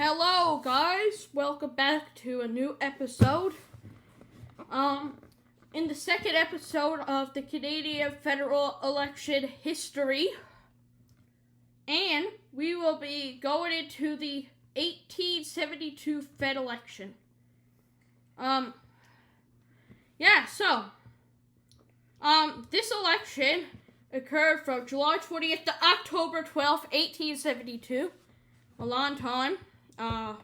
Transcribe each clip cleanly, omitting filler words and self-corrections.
Hello guys, welcome back to a new episode. In the second episode of the Canadian federal election history, and we will be going into the 1872 Fed election. This election occurred from July 20th to October 12th, 1872. A long time. But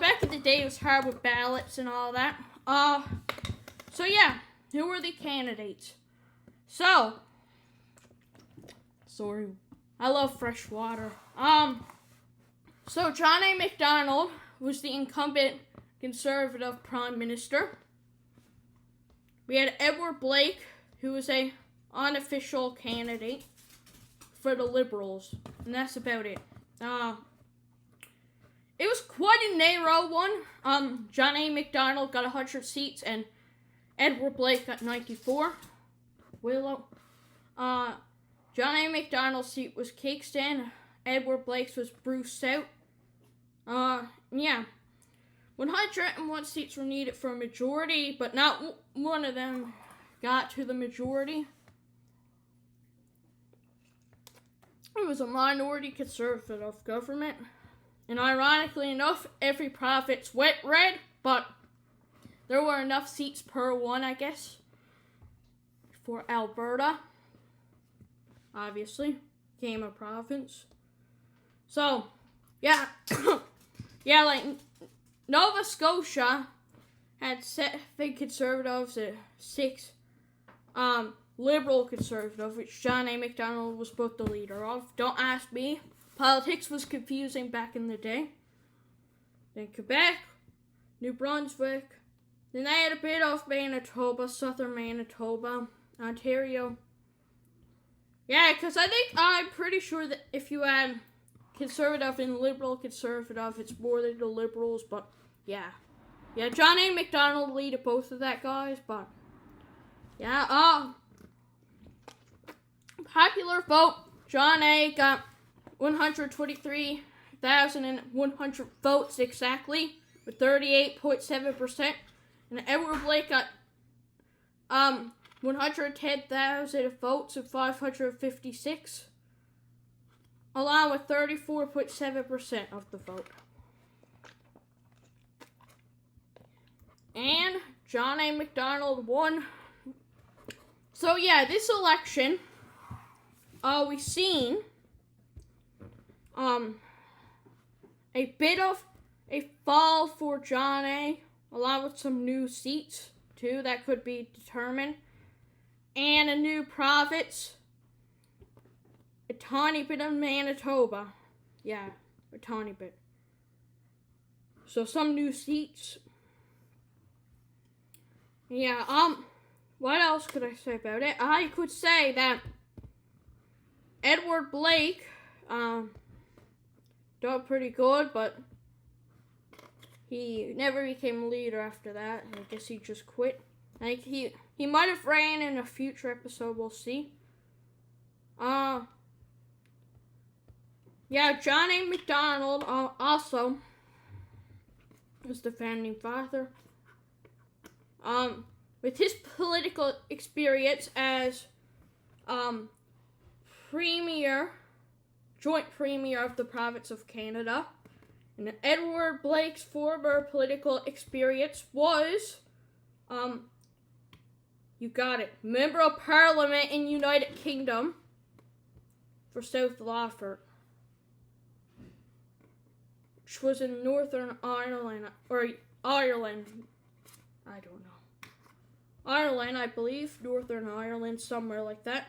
back in the day it was hard with ballots and all that. Who were the candidates? Sorry, I love fresh water. John A. Macdonald was the incumbent Conservative Prime Minister. We had Edward Blake, who was a unofficial candidate for the Liberals, and that's about it. It was quite a narrow one. John A. Macdonald got 100 seats, and Edward Blake got 94. John A. Macdonald's seat was Kingston. Edward Blake's was Bruce South. 101 seats were needed for a majority, but not one of them got to the majority. It was a minority conservative government. And ironically enough, every province went red, but there were enough seats per one, I guess, for Alberta. Obviously, became a province. So, Nova Scotia had 7 conservatives and 6 Liberal conservative, which John A. Macdonald was both the leader of. Don't ask me. Politics was confusing back in the day. Then Quebec, New Brunswick. Then they had a bit of Manitoba, southern Manitoba, Ontario. Yeah, because I'm pretty sure that if you add conservative and liberal conservative, it's more than the Liberals, but yeah. Yeah, John A. Macdonald leaded both of that, guys, but yeah, popular vote, John A. got 123,100 votes exactly, with 38.7%, and Edward Blake got 110,000 votes and 556, along with 34.7% of the vote. And John A. Macdonald won. So yeah, this election, we've seen a bit of a fall for John A., along with some new seats, too, that could be determined, and a new province, a tiny bit of Manitoba. Yeah, a tiny bit. So some new seats. Yeah, what else could I say about it? I could say that Edward Blake, done pretty good, but he never became leader after that. I guess he just quit. Like he might have ran in a future episode, we'll see. John A. Macdonald also was the founding father. With his political experience as joint premier of the province of Canada, and Edward Blake's former political experience was, you got it, Member of Parliament in United Kingdom for South Lawford, which was in Northern Ireland, or Ireland, I don't know. Ireland, I believe, Northern Ireland, somewhere like that.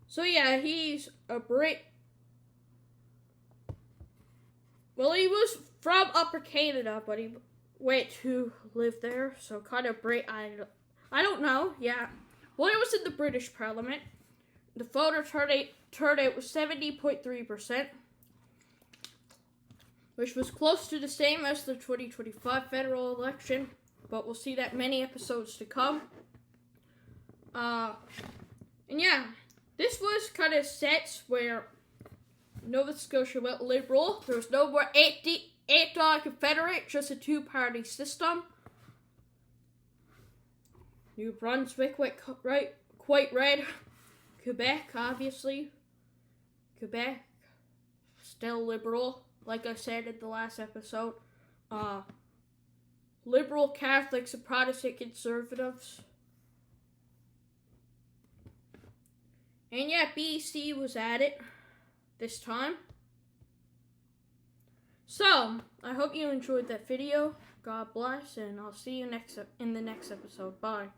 So yeah, he's a Brit. Well, he was from Upper Canada, but he went to live there, so kind of Brit. I don't know. Yeah. Well, it was in the British Parliament. The voter turnout was 70.3%, which was close to the same as the 2025 federal election, but we'll see that many episodes to come. And yeah, this was kind of sets where Nova Scotia went Liberal. There was no more eight Confederate, just a two-party system. New Brunswick went quite red. Quebec, obviously. Quebec, still Liberal, like I said in the last episode. Liberal Catholics and Protestant Conservatives. And yeah, BC was at it this time. So, I hope you enjoyed that video. God bless, and I'll see you in the next episode. Bye.